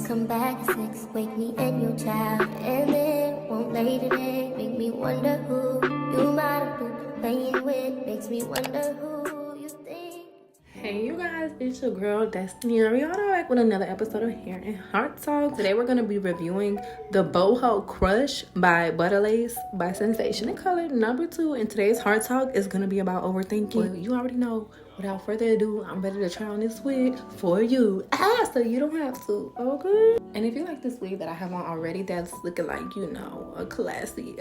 Come back at 6, wake me and your child, and then won't lay today. Make me wonder who you might have been playing with. Makes me wonder who you think. Hey you guys, it's your girl Destiney.Arianna back with another episode of Hair and Heart Talk. Today we're going to be reviewing the Boho Crush by Butterlace by Sensationnel color number 2. And today's Heart Talk is going to be about overthinking. Well, you already know. Without further ado, I'm ready to try on this wig for you. So you don't have to, okay? And if you like this wig that I have on already, that's looking like, you know, a classy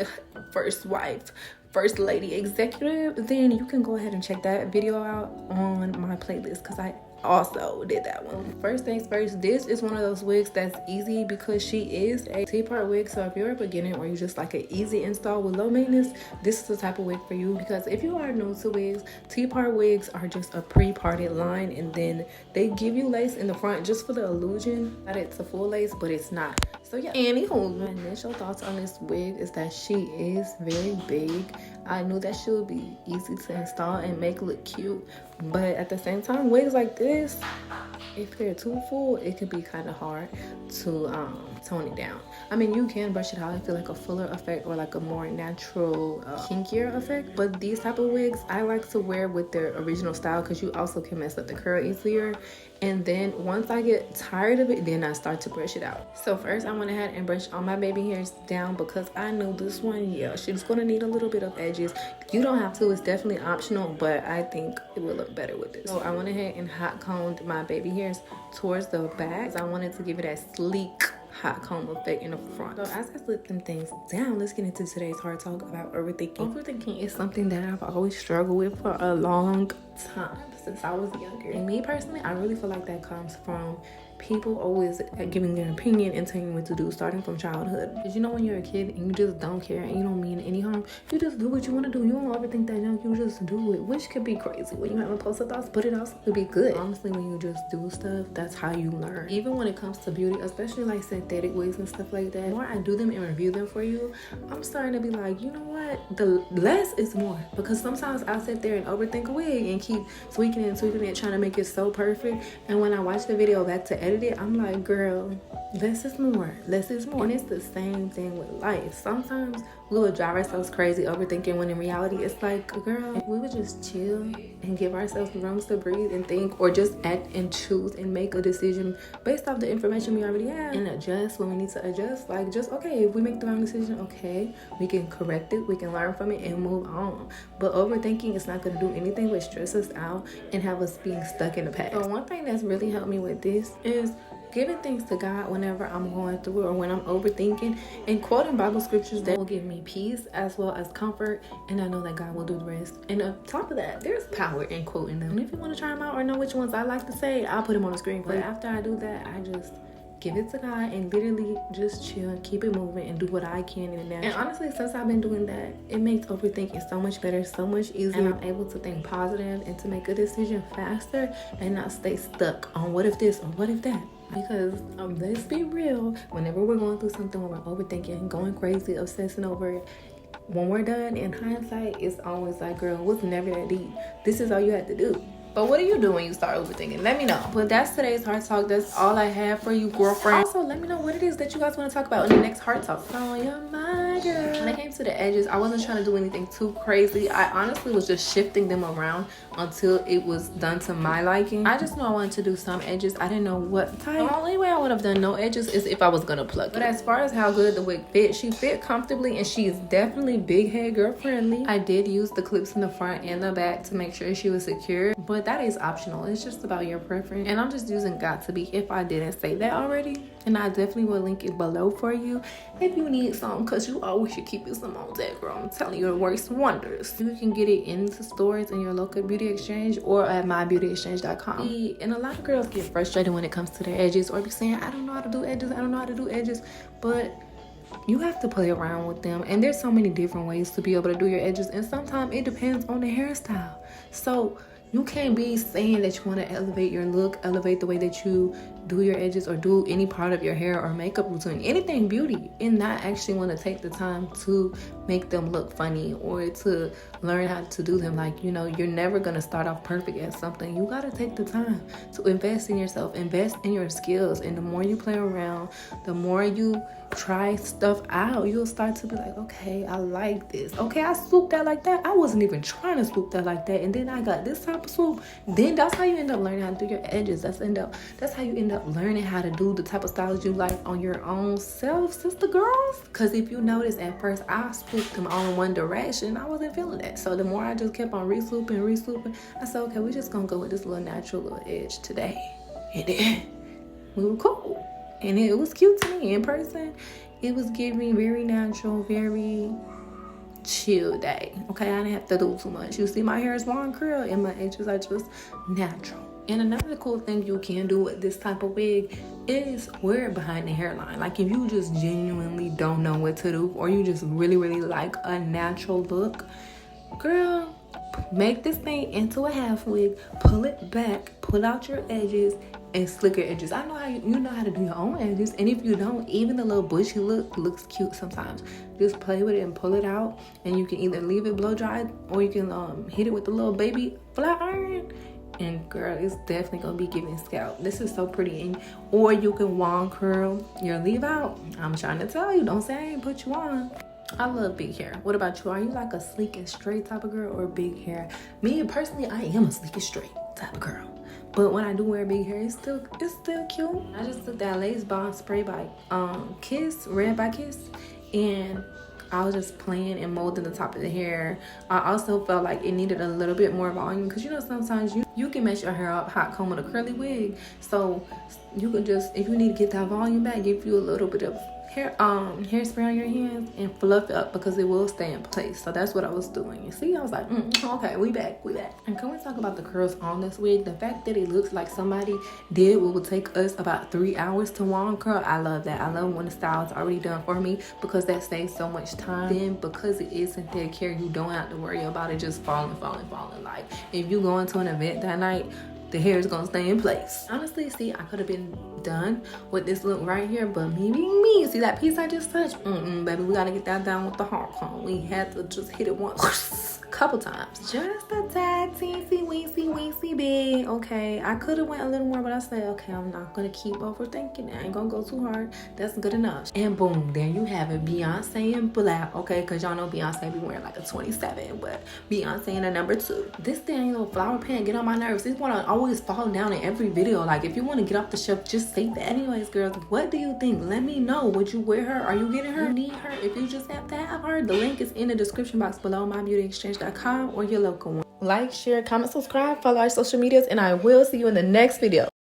first wife, first lady executive, then you can go ahead and check that video out on my playlist because I also did that one. First things first, this is one of those wigs that's easy because she is a T-part wig. So if you're a beginner or you just like an easy install with low maintenance, this is the type of wig for you. Because if you are new to wigs, T-part wigs are just a pre-parted line, and then they give you lace in the front just for the illusion that it's a full lace, but it's not. So yeah, anywho, my initial thoughts on this wig is that she is very big. I knew that she would be easy to install and make look cute, but at the same time, wigs like this, if they're too full, it can be kind of hard to tone it down. I mean, you can brush it out and feel like a fuller effect or like a more natural, kinkier effect, but these type of wigs I like to wear with their original style because you also can mess up the curl easier. And then once I get tired of it, then I start to brush it out. So first I went ahead and brushed all my baby hairs down because I knew this one, yeah, she's gonna need a little bit of edges. You don't have to, it's definitely optional, but I think it will look better with this. So I went ahead and hot combed my baby hairs towards the back. I wanted to give it that sleek hot comb effect in the front. So as I slip them things down, let's get into today's hard talk about overthinking. Overthinking is something that I've always struggled with for a long time, since I was younger. And me personally, I really feel like that comes from people always giving their opinion and telling you what to do, starting from childhood. Because you know, when you're a kid and you just don't care and you don't mean any harm, you just do what you want to do. You don't overthink that junk, you just do it, which could be crazy when you have impulsive thoughts, but it also could be good. Honestly, when you just do stuff, that's how you learn. Even when it comes to beauty, especially like synthetic wigs and stuff like that, the more I do them and review them for you, I'm starting to be like, you know what, the less is more. Because sometimes I'll sit there and overthink a wig and keep tweaking it, trying to make it so perfect, and when I watch the video back to edit it, I'm like, girl, less is more, less is more. And it's the same thing with life. Sometimes we would drive ourselves crazy overthinking, when in reality it's like, girl, if we would just chill and give ourselves rooms to breathe and think, or just act and choose and make a decision based off the information we already have and adjust when we need to adjust. Like, just, okay, if we make the wrong decision, okay, we can correct it, we can learn from it and move on. But overthinking is not going to do anything but stress us out and have us being stuck in the past. So one thing that's really helped me with this is giving things to God whenever I'm going through or when I'm overthinking, and quoting Bible scriptures that will give me peace as well as comfort, and I know that God will do the rest. And on top of that, there's power in quoting them. And if you want to try them out or know which ones I like to say, I'll put them on the screen. But after I do that, I just give it to God and literally just chill, keep it moving, and do what I can in the natural. And honestly, since I've been doing that, it makes overthinking so much better, so much easier. And I'm able to think positive and to make a decision faster and not stay stuck on what if this or what if that. Because let's be real, whenever we're going through something where we're overthinking, going crazy, obsessing over it, when we're done, in hindsight, it's always like, girl, it was never that deep. This is all you had to do. But what do you do when you start overthinking? Let me know. But that's today's Heart Talk. That's all I have for you, girlfriend. Also, let me know what it is that you guys want to talk about in the next Heart Talk. Oh, you're my girl. When it came to the edges, I wasn't trying to do anything too crazy. I honestly was just shifting them around until it was done to my liking. I just knew I wanted to do some edges. I didn't know what type. The only way I would have done no edges is if I was going to pluck it. But as far as how good the wig fit, she fit comfortably, and she is definitely big head girl friendly. I did use the clips in the front and the back to make sure she was secure, but that is optional. It's just about your preference, and I'm just using got to be if I didn't say that already. And I definitely will link it below for you if you need some, because you always should keep it some on that, girl. I'm telling you, it works wonders. You can get it in the stores in your local BeautyExchange or at mybeautyexchange.com. And a lot of girls get frustrated when it comes to their edges, or be saying, I don't know how to do edges, I don't know how to do edges. But you have to play around with them, and there's so many different ways to be able to do your edges, and sometimes it depends on the hairstyle. So you can't be saying that you want to elevate your look, elevate the way that you do your edges or do any part of your hair or makeup routine, anything beauty, and not actually want to take the time to make them look funny or to learn how to do them. Like, you know, you're never gonna start off perfect at something. You gotta take the time to invest in yourself, invest in your skills. And the more you play around, the more you try stuff out, you'll start to be like, okay, I like this. Okay, I swooped that like that. I wasn't even trying to swoop that like that, and then I got this type of swoop. Then that's how you end up learning how to do your edges. That's how you end up learning how to do the type of styles you like on your own self, sister girls. Because if you notice, at first I swooped them all in one direction. I wasn't feeling that. So the more I just kept on re-swooping, I said, okay, we're just gonna go with this little natural little edge today. And then we were cool. And it was cute to me in person. It was giving very natural, very chill day. Okay, I didn't have to do too much. You see, my hair is long curl and my edges are just natural. And another cool thing you can do with this type of wig is wear it behind the hairline. Like, if you just genuinely don't know what to do, or you just really, really like a natural look, girl, make this thing into a half wig, pull it back, pull out your edges, and slick your edges. I know how you know how to do your own edges, and if you don't, even the little bushy look looks cute sometimes. Just play with it and pull it out, and you can either leave it blow dried, or you can hit it with the little baby flat iron, and girl, it's definitely gonna be giving scalp. This is so pretty. And or you can wand curl your leave out. I'm trying to tell you, don't say I ain't put you on. I love big hair. What about you? Are you like a sleek and straight type of girl, or big hair? Me personally, I am a sleek and straight type of girl. But when I do wear big hair, it's still cute. I just took that Lace Bond spray by Kiss, Red by Kiss, and I was just playing and molding the top of the hair. I also felt like it needed a little bit more volume, because you know sometimes you can mess your hair up hot comb with a curly wig. So you could just, if you need to get that volume back, give you a little bit of hairspray on your hands and fluff it up, because it will stay in place. So that's what I was doing. You see, I was like, okay, we back. And can we talk about the curls on this wig? The fact that it looks like somebody did what would take us about 3 hours to wand curl. I love that. I love when the style is already done for me, because that saves so much time. Then because it is synthetic hair, you don't have to worry about it just falling. Like, if you go into an event that night, the hair is gonna stay in place. Honestly, see, I could have been done with this look right here, but me, see that piece I just touched? Baby, we gotta get that down with the hard comb. We had to just hit it once, couple times. Just a tad teensy weensy bit. Okay, I could have went a little more, but I said, okay, I'm not gonna keep overthinking. I ain't gonna go too hard. That's good enough. And boom, there you have it. Beyonce in black. Okay, because y'all know Beyonce be wearing like a 27, but Beyonce in a number 2. This dang little flower pen get on my nerves. This wanna always fall down in every video. Like, if you want to get off the shelf, just say that. Anyways, girls, what do you think? Let me know. Would you wear her? Are you getting her? Need her? If you just have to have her, the link is in the description box below, mybeautyexchange.com or your local one. Like, share, comment, subscribe, follow our social medias, and I will see you in the next video.